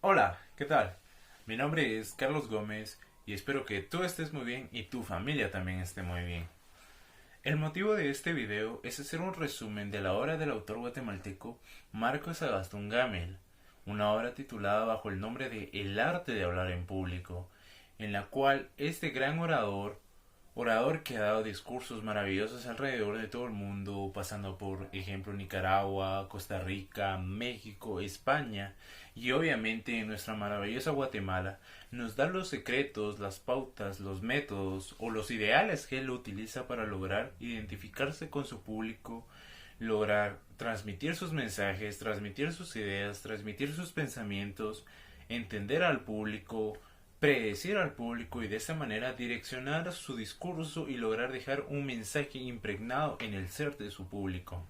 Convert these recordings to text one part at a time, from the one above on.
Hola, ¿qué tal? Mi nombre es Carlos Gómez y espero que tú estés muy bien y tu familia también esté muy bien. El motivo de este video es hacer un resumen de la obra del autor guatemalteco Marcos Agastún Gamel, una obra titulada bajo el nombre de El arte de hablar en público, en la cual este gran orador que ha dado discursos maravillosos alrededor de todo el mundo, pasando por ejemplo Nicaragua, Costa Rica, México, España y obviamente en nuestra maravillosa Guatemala, nos da los secretos, las pautas, los métodos o los ideales que él utiliza para lograr identificarse con su público, lograr transmitir sus mensajes, transmitir sus ideas, transmitir sus pensamientos, entender al público, predecir al público y de esa manera direccionar su discurso y lograr dejar un mensaje impregnado en el ser de su público.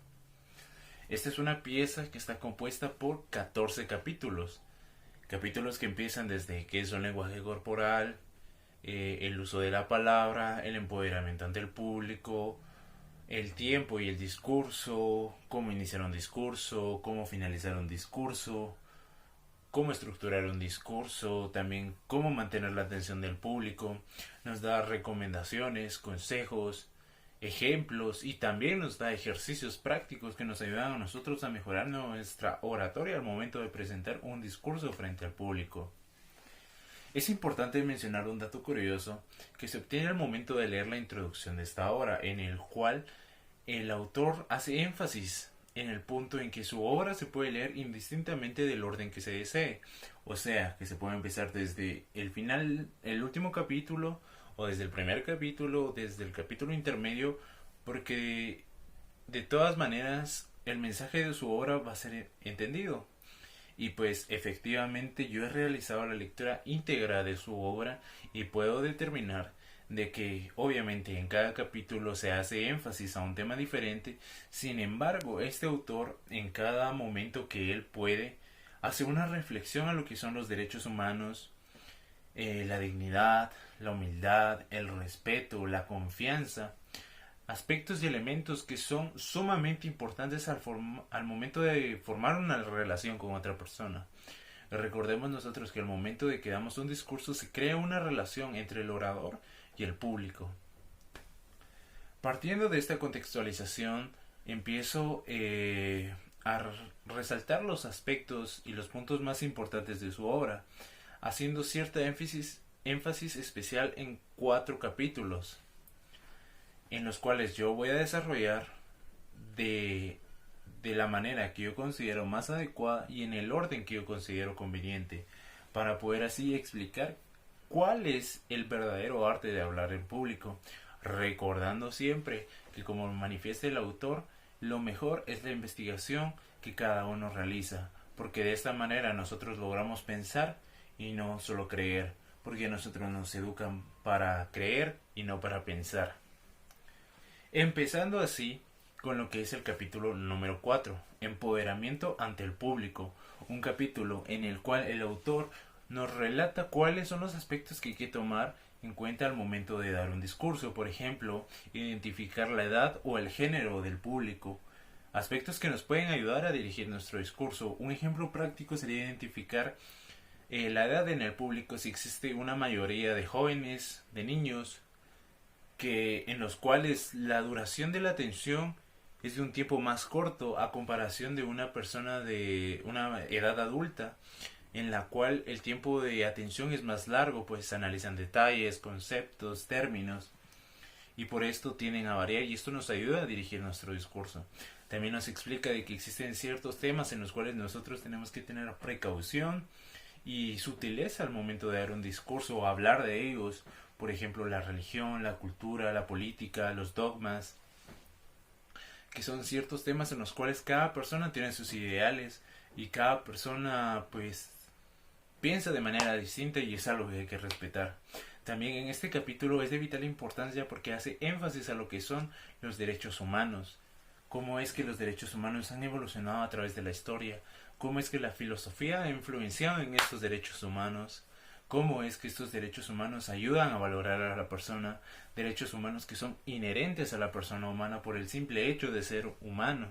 Esta es una pieza que está compuesta por 14 capítulos. Capítulos que empiezan desde qué es un lenguaje corporal, el uso de la palabra, el empoderamiento ante el público, el tiempo y el discurso, cómo iniciar un discurso, cómo finalizar un discurso, cómo estructurar un discurso, también cómo mantener la atención del público, nos da recomendaciones, consejos, ejemplos y también nos da ejercicios prácticos que nos ayudan a nosotros a mejorar nuestra oratoria al momento de presentar un discurso frente al público. Es importante mencionar un dato curioso que se obtiene al momento de leer la introducción de esta obra, en el cual el autor hace énfasis en el punto en que su obra se puede leer indistintamente del orden que se desee. O sea, que se puede empezar desde el final, el último capítulo, o desde el primer capítulo, desde el capítulo intermedio, porque de todas maneras el mensaje de su obra va a ser entendido. Y pues efectivamente yo he realizado la lectura íntegra de su obra y puedo determinar de que obviamente en cada capítulo se hace énfasis a un tema diferente. Sin embargo, este autor en cada momento que él puede hace una reflexión a lo que son los derechos humanos, la dignidad, la humildad, el respeto, la confianza, aspectos y elementos que son sumamente importantes al momento de formar una relación con otra persona. Recordemos nosotros que al momento de que damos un discurso se crea una relación entre el orador y el público. Partiendo de esta contextualización, empiezo a resaltar los aspectos y los puntos más importantes de su obra, haciendo cierta énfasis especial en 4 capítulos, en los cuales yo voy a desarrollar de, de la manera que yo considero más adecuada y en el orden que yo considero conveniente, para poder así explicar cuál es el verdadero arte de hablar en público, recordando siempre que como manifiesta el autor, lo mejor es la investigación que cada uno realiza, porque de esta manera nosotros logramos pensar y no solo creer, porque nosotros nos educan para creer y no para pensar. Empezando así con lo que es el capítulo número 4, Empoderamiento ante el público, un capítulo en el cual el autor nos relata cuáles son los aspectos que hay que tomar en cuenta al momento de dar un discurso. Por ejemplo, identificar la edad o el género del público, aspectos que nos pueden ayudar a dirigir nuestro discurso. Un ejemplo práctico sería identificar la edad en el público, si existe una mayoría de jóvenes, de niños, que en los cuales la duración de la atención es de un tiempo más corto a comparación de una persona de una edad adulta, en la cual el tiempo de atención es más largo, pues analizan detalles, conceptos, términos, y por esto tienden a variar, y esto nos ayuda a dirigir nuestro discurso. También nos explica de que existen ciertos temas en los cuales nosotros tenemos que tener precaución y sutileza al momento de dar un discurso o hablar de ellos. Por ejemplo, la religión, la cultura, la política, los dogmas, que son ciertos temas en los cuales cada persona tiene sus ideales y cada persona pues piensa de manera distinta, y es algo que hay que respetar. También en este capítulo es de vital importancia porque hace énfasis a lo que son los derechos humanos, cómo es que los derechos humanos han evolucionado a través de la historia, cómo es que la filosofía ha influenciado en estos derechos humanos, cómo es que estos derechos humanos ayudan a valorar a la persona, derechos humanos que son inherentes a la persona humana por el simple hecho de ser humano,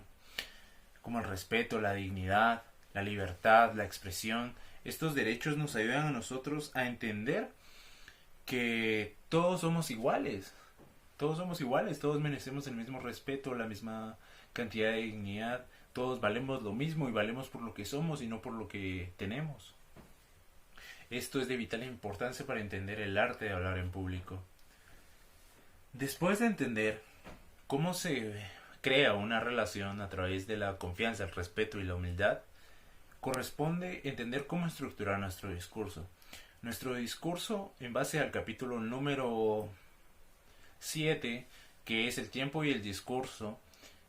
como el respeto, la dignidad, la libertad, la expresión, Estos derechos nos ayudan a nosotros a entender que todos somos iguales. Todos somos iguales, todos merecemos el mismo respeto, la misma cantidad de dignidad. Todos valemos lo mismo y valemos por lo que somos y no por lo que tenemos. Esto es de vital importancia para entender el arte de hablar en público. Después de entender cómo se crea una relación a través de la confianza, el respeto y la humildad, corresponde entender cómo estructurar nuestro discurso. Nuestro discurso, en base al capítulo número 7, que es el tiempo y el discurso,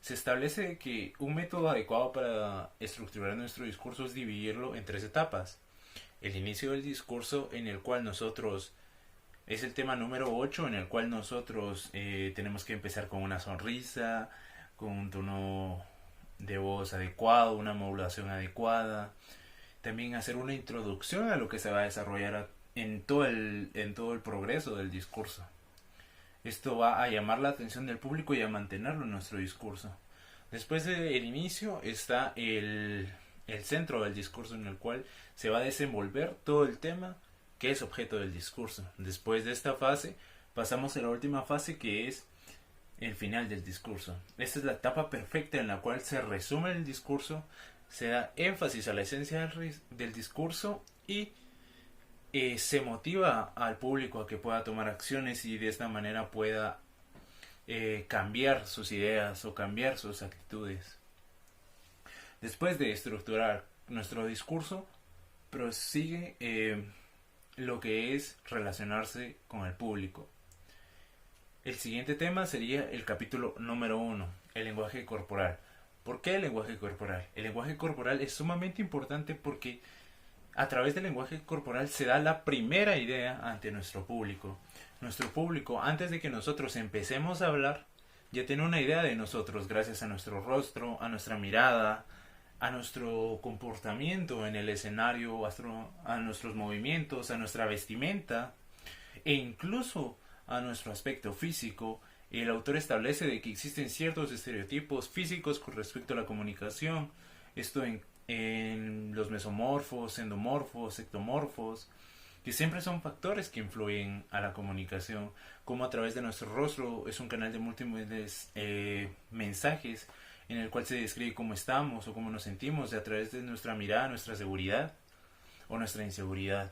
se establece que un método adecuado para estructurar nuestro discurso es dividirlo en 3 etapas. El inicio del discurso, en el cual nosotros es el tema número 8, en el cual nosotros tenemos que empezar con una sonrisa, con un tono de voz adecuado, una modulación adecuada. También hacer una introducción a lo que se va a desarrollar en todo el progreso del discurso. Esto va a llamar la atención del público y a mantenerlo en nuestro discurso. Después del inicio está el centro del discurso, en el cual se va a desenvolver todo el tema que es objeto del discurso. Después de esta fase pasamos a la última fase, que es el final del discurso. Esta es la etapa perfecta en la cual se resume el discurso, se da énfasis a la esencia del discurso y se motiva al público a que pueda tomar acciones y de esta manera pueda cambiar sus ideas o cambiar sus actitudes. Después de estructurar nuestro discurso, prosigue lo que es relacionarse con el público. El siguiente tema sería el capítulo número 1, el lenguaje corporal. ¿Por qué el lenguaje corporal? El lenguaje corporal es sumamente importante porque a través del lenguaje corporal se da la primera idea ante nuestro público. Nuestro público, antes de que nosotros empecemos a hablar, ya tiene una idea de nosotros gracias a nuestro rostro, a nuestra mirada, a nuestro comportamiento en el escenario, a nuestros movimientos, a nuestra vestimenta e incluso a nuestro aspecto físico. El autor establece de que existen ciertos estereotipos físicos con respecto a la comunicación. Esto en los mesomorfos, endomorfos, ectomorfos, que siempre son factores que influyen a la comunicación, como a través de nuestro rostro es un canal de múltiples mensajes en el cual se describe cómo estamos o cómo nos sentimos a través de nuestra mirada, nuestra seguridad o nuestra inseguridad.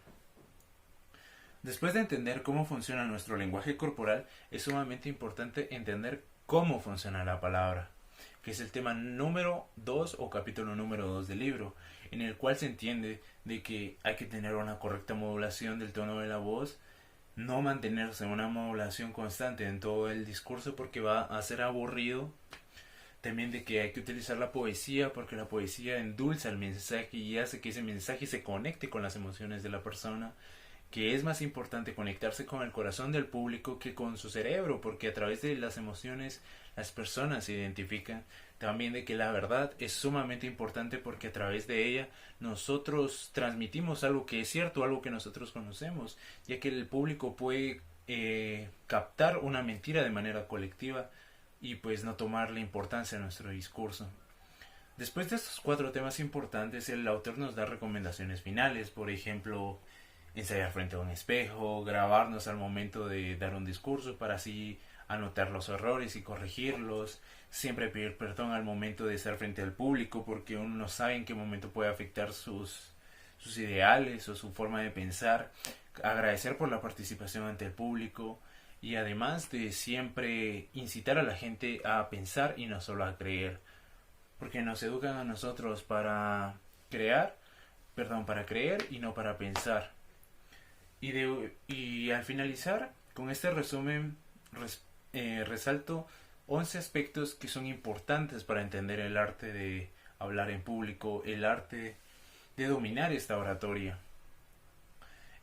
Después de entender cómo funciona nuestro lenguaje corporal, es sumamente importante entender cómo funciona la palabra, que es el tema número 2 o capítulo número 2 del libro, en el cual se entiende de que hay que tener una correcta modulación del tono de la voz, no mantenerse en una modulación constante en todo el discurso porque va a ser aburrido. También de que hay que utilizar la poesía porque la poesía endulza el mensaje y hace que ese mensaje se conecte con las emociones de la persona, que es más importante conectarse con el corazón del público que con su cerebro, porque a través de las emociones las personas se identifican. También de que la verdad es sumamente importante porque a través de ella nosotros transmitimos algo que es cierto, algo que nosotros conocemos, ya que el público puede captar una mentira de manera colectiva y pues no tomarle importancia a nuestro discurso. Después de estos 4 temas importantes, el autor nos da recomendaciones finales, por ejemplo, ensayar frente a un espejo, grabarnos al momento de dar un discurso para así anotar los errores y corregirlos, siempre pedir perdón al momento de estar frente al público porque uno no sabe en qué momento puede afectar sus ideales o su forma de pensar, agradecer por la participación ante el público y además de siempre incitar a la gente a pensar y no solo a creer, porque nos educan a nosotros para creer y no para pensar. Y al finalizar con este resumen resalto 11 aspectos que son importantes para entender el arte de hablar en público, el arte de dominar esta oratoria.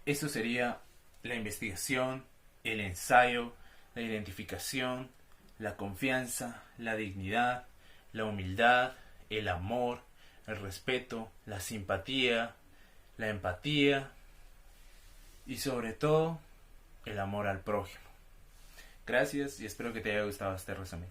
Esto sería la investigación, el ensayo, la identificación, la confianza, la dignidad, la humildad, el amor, el respeto, la simpatía, la empatía y sobre todo el amor al prójimo. Gracias y espero que te haya gustado este resumen.